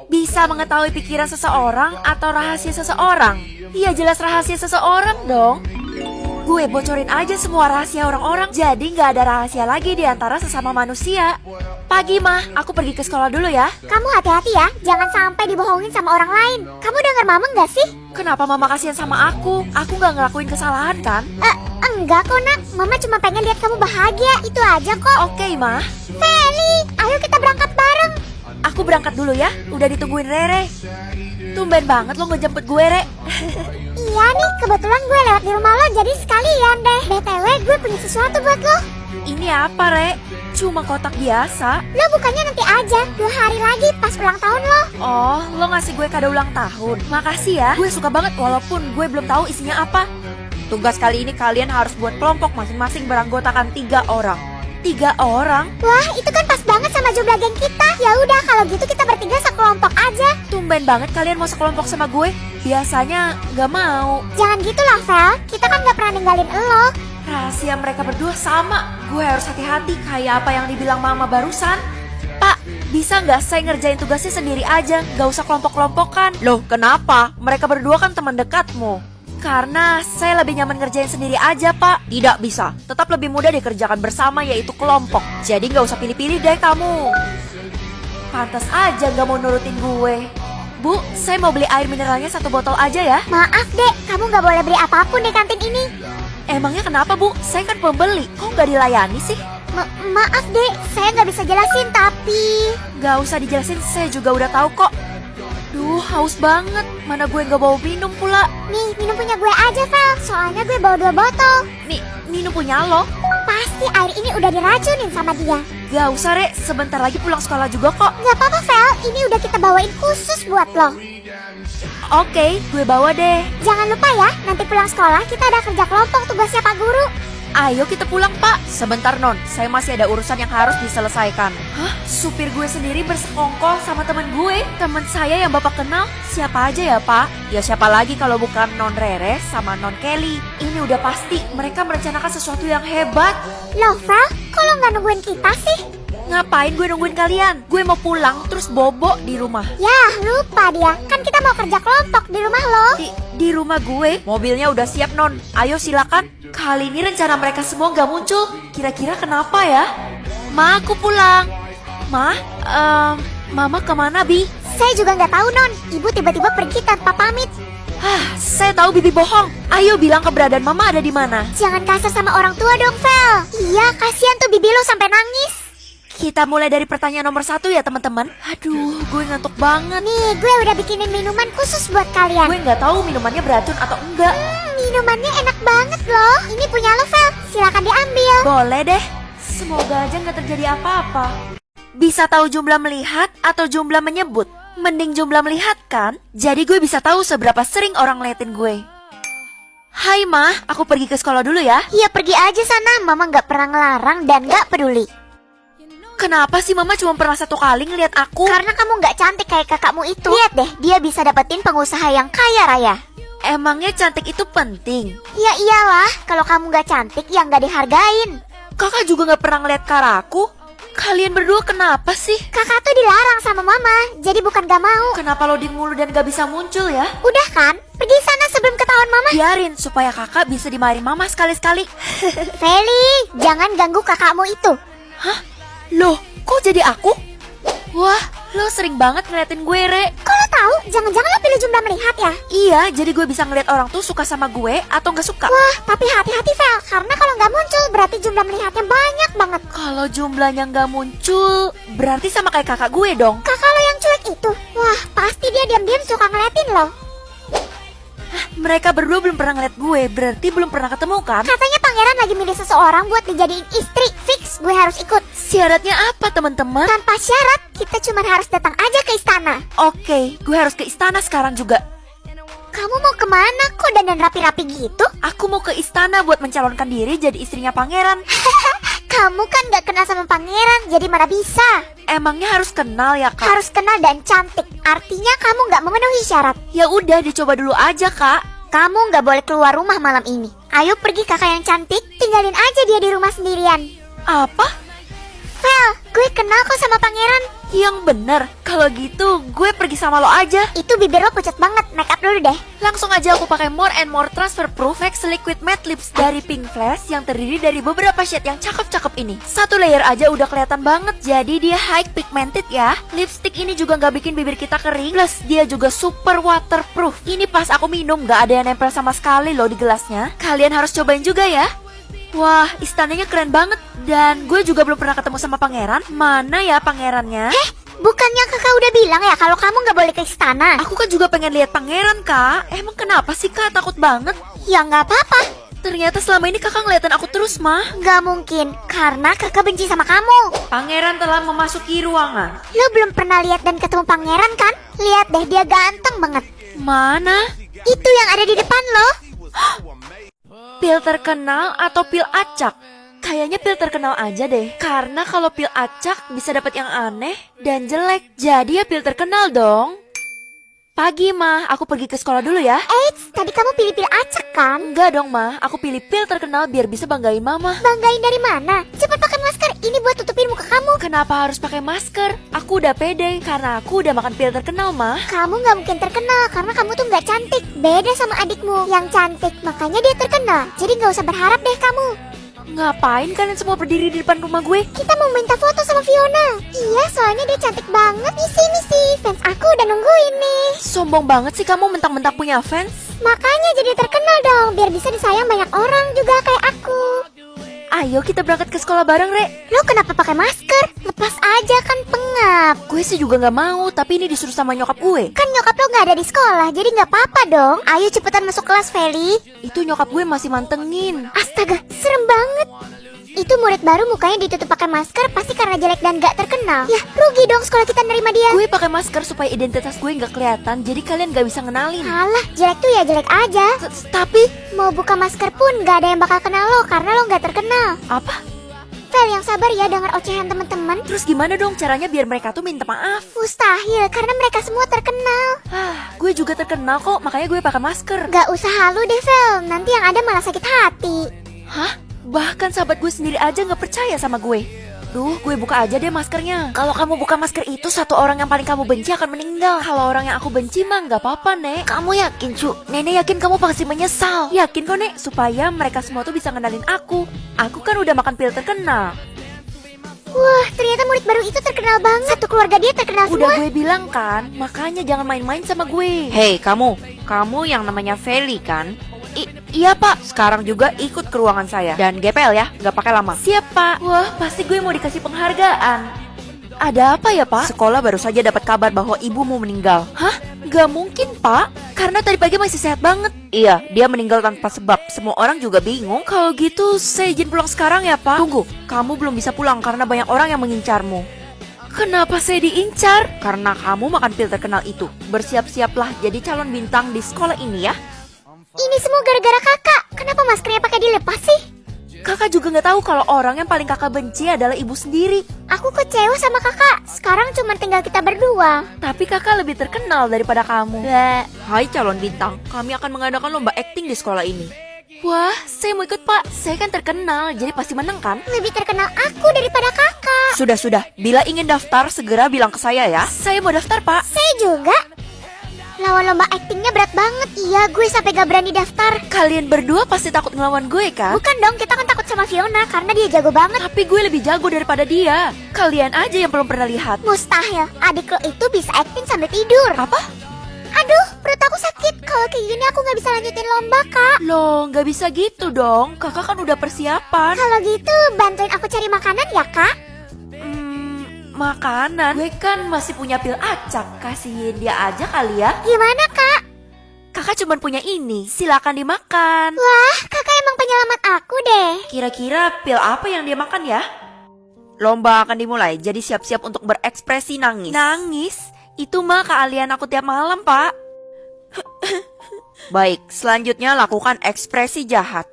Bisa mengetahui pikiran seseorang atau rahasia seseorang? Iya jelas rahasia seseorang dong. Gue bocorin aja semua rahasia orang-orang, jadi nggak ada rahasia lagi di antara sesama manusia. Pagi mah, aku pergi ke sekolah dulu ya. Kamu hati-hati ya, jangan sampai dibohongin sama orang lain. Kamu denger mama nggak sih? Kenapa mama kasihan sama aku? Aku nggak ngelakuin kesalahan kan? Enggak kok nak, mama cuma pengen lihat kamu bahagia, itu aja kok. Oke mah, Feli, ayo kita berangkat bareng. aku berangkat dulu ya. Udah ditungguin Rere. Tumben banget lo ngejemput gue, Re. Iya nih, kebetulan gue lewat di rumah lo jadi sekalian deh. BTW gue punya sesuatu buat lo. Ini apa, Re? Cuma kotak biasa. Lo bukannya nanti aja, 2 hari lagi pas ulang tahun lo. Oh, lo ngasih gue kado ulang tahun. Makasih ya. Gue suka banget walaupun gue belum tahu isinya apa. Tugas kali ini kalian harus buat kelompok masing-masing beranggotakan 3 orang. 3 orang? Wah, itu kan pas banget sama jumlah geng kita. Ya udah, kalau gitu kita bertiga sekelompok aja. Tumben banget kalian mau sekelompok sama gue. Biasanya gak mau. Jangan gitu lah, Vel. Kita kan gak pernah ninggalin lo. Rahasia mereka berdua sama. Gue harus hati-hati kayak apa yang dibilang mama barusan. Pak, bisa nggak saya ngerjain tugasnya sendiri aja? Gak usah kelompok-kelompokan. Loh, kenapa? Mereka berdua kan teman dekatmu. Karena saya lebih nyaman ngerjain sendiri aja, Pak. Tidak bisa. Tetap lebih mudah dikerjakan bersama, yaitu kelompok. Jadi nggak usah pilih-pilih deh kamu. Pantas aja nggak mau nurutin gue. Bu, saya mau beli air mineralnya 1 botol aja ya. Maaf dek, kamu gak boleh beli apapun di kantin ini. Emangnya kenapa, Bu? Saya kan pembeli. Kok nggak dilayani sih? Maaf dek, saya gak bisa jelasin tapi... Gak usah dijelasin, saya juga udah tahu kok. Duh, haus banget. Mana gue gak bawa minum pula. Nih, minum punya gue aja, Vel. Soalnya gue bawa 2 botol. Nih, minum punya lo. Pasti air ini udah diracunin sama dia. Gak usah, Re. Sebentar lagi pulang sekolah juga kok. Gak apa-apa, Vel. Ini udah kita bawain khusus buat lo. Oke, gue bawa deh. Jangan lupa ya, nanti pulang sekolah kita ada kerja kelompok tugasnya Pak Guru. Ayo kita pulang, Pak. Sebentar, Non. Saya masih ada urusan yang harus diselesaikan. Hah? Supir gue sendiri bersekongkol sama teman gue? Teman saya yang Bapak kenal? Siapa aja ya, Pak? Ya siapa lagi kalau bukan Non Rere sama Non Kelly. Ini udah pasti mereka merencanakan sesuatu yang hebat. Loh, Vel, kok lo gak nungguin kita sih? Ngapain gue nungguin kalian? Gue mau pulang terus bobo di rumah. Yah, lupa dia. Kan kita mau kerja kelompok di rumah lo. Di rumah gue? Mobilnya udah siap, Non. Ayo silakan. Kali ini rencana mereka semua gak muncul. Kira-kira kenapa ya? Ma, aku pulang. Ma, Mama kemana, Bi? Saya juga nggak tahu, Non. Ibu tiba-tiba pergi tanpa pamit. Saya tahu Bibi bohong. Ayo bilang keberadaan Mama ada di mana. Jangan kasar sama orang tua dong, Vel. Iya, kasihan tuh Bibi lo sampai nangis. Kita mulai dari pertanyaan nomor 1 ya, teman-teman. Aduh, gue ngantuk banget. Nih, gue udah bikinin minuman khusus buat kalian. Gue nggak tahu minumannya beracun atau enggak. Minumannya enak banget loh. Ini punya lo, Vel. Silakan diambil. Boleh deh. Semoga aja nggak terjadi apa-apa. Bisa tahu jumlah melihat atau jumlah menyebut? Mending jumlah melihat kan? Jadi gue bisa tahu seberapa sering orang ngeliatin gue. Hai Ma, aku pergi ke sekolah dulu ya. Iya, pergi aja sana. Mama nggak pernah ngelarang dan nggak peduli. Kenapa sih Mama cuma pernah 1 kali ngeliat aku? Karena kamu nggak cantik kayak kakakmu itu. Lihat deh, dia bisa dapetin pengusaha yang kaya raya. Emangnya cantik itu penting? Ya iyalah, kalau kamu nggak cantik ya nggak dihargain. Kakak juga nggak pernah ngeliat Karaku. Kalian berdua kenapa sih? Kakak tuh dilarang sama mama, jadi bukan gak mau. Kenapa loading mulu dan gak bisa muncul ya? Udah kan, pergi sana sebelum ketahuan mama. Biarin supaya kakak bisa dimarahin Mama sekali-sekali. Feli, jangan ganggu kakakmu itu. Hah? Loh, kok jadi aku? Wah, lo sering banget ngeliatin gue, Re. Kok lo tahu? Jangan-jangan lo pilih jumlah melihat ya? Iya, jadi gue bisa ngeliat orang tuh suka sama gue atau gak suka. Wah, tapi hati-hati Vel, karena kalau nggak muncul berarti jumlah melihatnya banyak banget. Kalau jumlahnya gak muncul, berarti sama kayak kakak gue dong. Kakak lo yang cuek itu, wah pasti dia diam-diam suka ngeliatin lo. Mereka berdua belum pernah ngeliat gue, berarti belum pernah ketemu kan? Katanya pangeran lagi milih seseorang buat dijadiin istri. Fix, gue harus ikut. Syaratnya apa teman-teman? Tanpa syarat, kita cuma harus datang aja ke istana. Oke, gue harus ke istana sekarang juga. Kamu mau kemana? Kok dandan rapi-rapi gitu? Aku mau ke istana buat mencalonkan diri jadi istrinya pangeran. Kamu kan gak kenal sama pangeran, jadi mana bisa? Emangnya harus kenal ya, Kak? Harus kenal dan cantik. Artinya kamu gak memenuhi syarat. Ya udah, dicoba dulu aja, Kak. Kamu gak boleh keluar rumah malam ini. Ayo pergi kakak yang cantik, tinggalin aja dia di rumah sendirian. Apa? Vel, gue kenal kok sama pangeran. Yang bener, kalau gitu gue pergi sama lo aja. Itu bibir lo pucat banget, make up dulu deh. Langsung aja aku pakai More and More Transfer Proof X Liquid Matte Lips dari Pink Flash yang terdiri dari beberapa shade yang cakep-cakep ini. Satu layer aja udah kelihatan banget, jadi dia high pigmented ya. Lipstick ini juga nggak bikin bibir kita kering, plus dia juga super waterproof. Ini pas aku minum nggak ada yang nempel sama sekali loh di gelasnya. Kalian harus cobain juga ya. Wah, istananya keren banget. Dan gue juga belum pernah ketemu sama pangeran. Mana ya pangerannya? Bukannya kakak udah bilang ya kalau kamu nggak boleh ke istana? Aku kan juga pengen lihat pangeran, Kak. Emang kenapa sih, Kak? Takut banget. Ya nggak apa-apa. Ternyata selama ini kakak ngeliatin aku terus, mah. Nggak mungkin, karena kakak benci sama kamu. Pangeran telah memasuki ruangan. Lo belum pernah lihat dan ketemu pangeran kan? Lihat deh, dia ganteng banget. Mana? Itu yang ada di depan lo. Pil terkenal atau pil acak? Kayaknya pil terkenal aja deh. Karena kalau pil acak bisa dapat yang aneh dan jelek. Jadi ya pil terkenal dong. Pagi, Mah. Aku pergi ke sekolah dulu ya. Eits, tadi kamu pilih pil acak kan? Enggak dong, Mah. Aku pilih pil terkenal biar bisa banggain Mama. Banggain dari mana? Cepat pakai masker, ini buat tutupin muka kamu. Kenapa harus pakai masker? Aku udah pede karena aku udah makan pil terkenal, Mah. Kamu nggak mungkin terkenal karena kamu tuh nggak cantik. Beda sama adikmu yang cantik, makanya dia terkenal. Jadi nggak usah berharap deh kamu. Ngapain kalian semua berdiri di depan rumah gue? Kita mau minta foto sama Fiona. Iya, soalnya dia cantik banget. Misi, fans aku udah nungguin nih. Sombong banget sih kamu mentang-mentang punya fans. Makanya jadi terkenal dong, biar bisa disayang banyak orang juga kayak aku. Ayo kita berangkat ke sekolah bareng, Rek. Lo kenapa pakai masker? Lepas aja kan pengap. Gue sih juga nggak mau, tapi ini disuruh sama nyokap gue. Kan nyokap lo nggak ada di sekolah, jadi nggak apa-apa dong. Ayo cepetan masuk kelas, Feli. Itu nyokap gue masih mantengin. Astaga, serem banget. Itu murid baru mukanya ditutup pakai masker pasti karena jelek dan gak terkenal. Ya, rugi dong sekolah kita nerima dia. Gue pakai masker supaya identitas gue nggak kelihatan, jadi kalian nggak bisa ngenalin. Alah, jelek tuh ya jelek aja. Tapi Mau buka masker pun gak ada yang bakal kenal lo karena lo gak terkenal. apa? Fel, yang sabar ya dengar ocehan teman-teman. Terus gimana dong caranya biar mereka tuh minta maaf? Mustahil karena mereka semua terkenal. Gue juga terkenal kok, makanya gue pakai masker. Gak usah halu deh, Fel. Nanti yang ada malah sakit hati. Hah? Bahkan sahabat gue sendiri aja nggak percaya sama gue. Duh, gue buka aja deh maskernya. Kalau kamu buka masker itu, satu orang yang paling kamu benci akan meninggal. Kalau orang yang aku benci mah nggak apa-apa, Nek. Kamu yakin, Cu? Nenek yakin kamu pasti menyesal. Yakin kok, Nek, supaya mereka semua tuh bisa ngenalin aku. Aku kan udah makan pil terkenal. Wah, ternyata murid baru itu terkenal banget. Satu keluarga dia terkenal Udah semua. gue bilang kan, makanya jangan main-main sama gue. Hei kamu yang namanya Feli kan? Iya, Pak. Sekarang juga ikut ke ruangan saya. Dan GPL ya, nggak pakai lama. Siap, Pak. Wah, pasti gue mau dikasih penghargaan. Ada apa ya, Pak? Sekolah baru saja dapat kabar bahwa ibumu meninggal. Hah? Gak mungkin, Pak. Karena tadi pagi masih sehat banget. Iya, dia meninggal tanpa sebab. Semua orang juga bingung. Kalau gitu, saya izin pulang sekarang ya, Pak. Tunggu, kamu belum bisa pulang karena banyak orang yang mengincarmu. Kenapa saya diincar? Karena kamu makan pil terkenal itu. Bersiap-siaplah jadi calon bintang di sekolah ini ya. Ini semua gara-gara kakak. Kenapa maskernya pakai dilepas sih? Kakak juga nggak tahu kalau orang yang paling kakak benci adalah ibu sendiri. Aku kecewa sama kakak. Sekarang cuma tinggal kita berdua. Tapi kakak lebih terkenal daripada kamu. Hai calon bintang, kami akan mengadakan lomba akting di sekolah ini. Wah, saya mau ikut, Pak. Saya kan terkenal, jadi pasti menang kan? Lebih terkenal aku daripada kakak. Sudah, bila ingin daftar segera bilang ke saya ya. Saya mau daftar, Pak. Saya juga. Lawan lomba aktingnya berat banget. Iya, gue sampai gak berani daftar. Kalian berdua pasti takut ngelawan gue kan? Bukan dong, kita kan takut sama Fiona karena dia jago banget. Tapi gue lebih jago daripada dia. Kalian aja yang belum pernah lihat. Mustahil, adik lo itu bisa akting sambil tidur. Apa? Aduh, perut aku sakit. Kalau kayak gini aku gak bisa lanjutin lomba, Kak. Loh, nggak bisa gitu dong. Kakak kan udah persiapan. Kalau gitu, bantuin aku cari makanan ya, Kak. Makanan? Gue kan masih punya pil acak. Kasihin dia aja kali ya. Gimana, Kak? Kakak cuma punya ini. Silakan dimakan. Wah, kakak emang penyelamat aku deh. Kira-kira pil apa yang dia makan ya? Lomba akan dimulai, jadi siap-siap untuk berekspresi nangis. Nangis? Itu mah keahlian aku tiap malam, Pak. Baik, selanjutnya lakukan ekspresi jahat.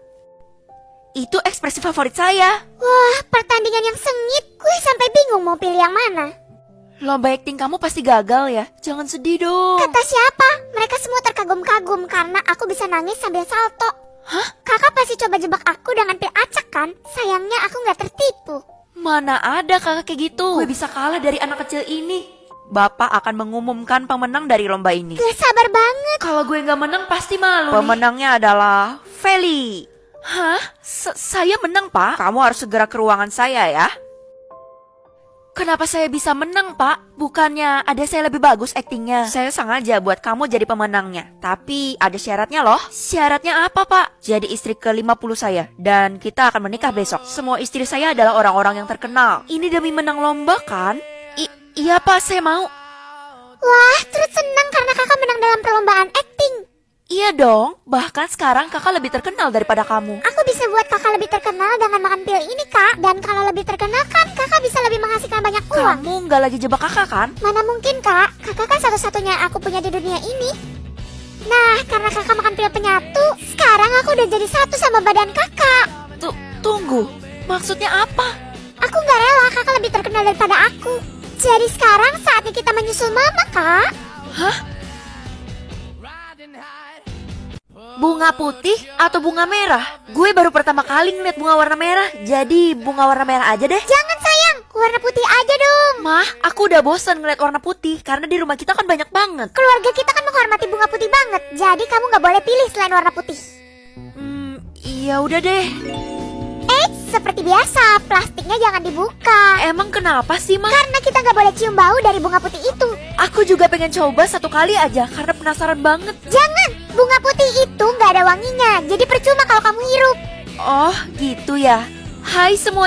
Itu ekspresi favorit saya. Wah, pertandingan yang sengit. Gue sampai bingung mau pilih yang mana. Lomba akting kamu pasti gagal ya. Jangan sedih dong. Kata siapa? Mereka semua terkagum-kagum karena aku bisa nangis sambil salto. Hah? Kakak pasti coba jebak aku dengan pil acak kan? Sayangnya aku gak tertipu. Mana ada kakak kayak gitu. Gue bisa kalah dari anak kecil ini. Bapak akan mengumumkan pemenang dari lomba ini. Gak sabar banget. Kalau gue nggak menang pasti malu nih. Pemenangnya adalah Feli. Hah? Saya menang, Pak? Kamu harus segera ke ruangan saya ya. Kenapa saya bisa menang, Pak? Bukannya ada saya lebih bagus aktingnya? Saya sengaja buat kamu jadi pemenangnya. Tapi ada syaratnya loh. Syaratnya apa, Pak? Jadi istri ke-50 saya. Dan kita akan menikah besok. Semua istri saya adalah orang-orang yang terkenal. Ini demi menang lomba kan? Iya, Pak, saya mau. Wah, terus senang karena kakak menang dalam perlombaan acting. Iya dong, bahkan sekarang kakak lebih terkenal daripada kamu. Aku bisa buat kakak lebih terkenal dengan makan pil ini, Kak. Dan kalau lebih terkenal kan kakak bisa lebih menghasilkan banyak uang. Kamu nggak lagi jebak kakak kan? Mana mungkin, Kak? Kakak kan satu-satunya aku punya di dunia ini. Nah, karena kakak makan pil penyatu, sekarang aku udah jadi satu sama badan kakak. Tunggu, maksudnya apa? Aku gak rela kakak lebih terkenal daripada aku. Jadi sekarang saatnya kita menyusul mama, Kak. Hah? Bunga putih atau bunga merah? Gue baru pertama kali ngeliat bunga warna merah. Jadi bunga warna merah aja deh. Jangan sayang, warna putih aja dong. Mah, aku udah bosan ngeliat warna putih. Karena di rumah kita kan banyak banget. Keluarga kita kan menghormati bunga putih banget. Jadi kamu gak boleh pilih selain warna putih. Iya udah deh. Seperti biasa, plastiknya jangan dibuka. Emang kenapa sih, Mah? Karena kita gak boleh cium bau dari bunga putih itu. Aku juga pengen coba satu kali aja karena penasaran banget. Jangan, bunga putih itu gak ada wanginya. Jadi percuma kalau kamu hirup. Oh, gitu ya. Hai semua.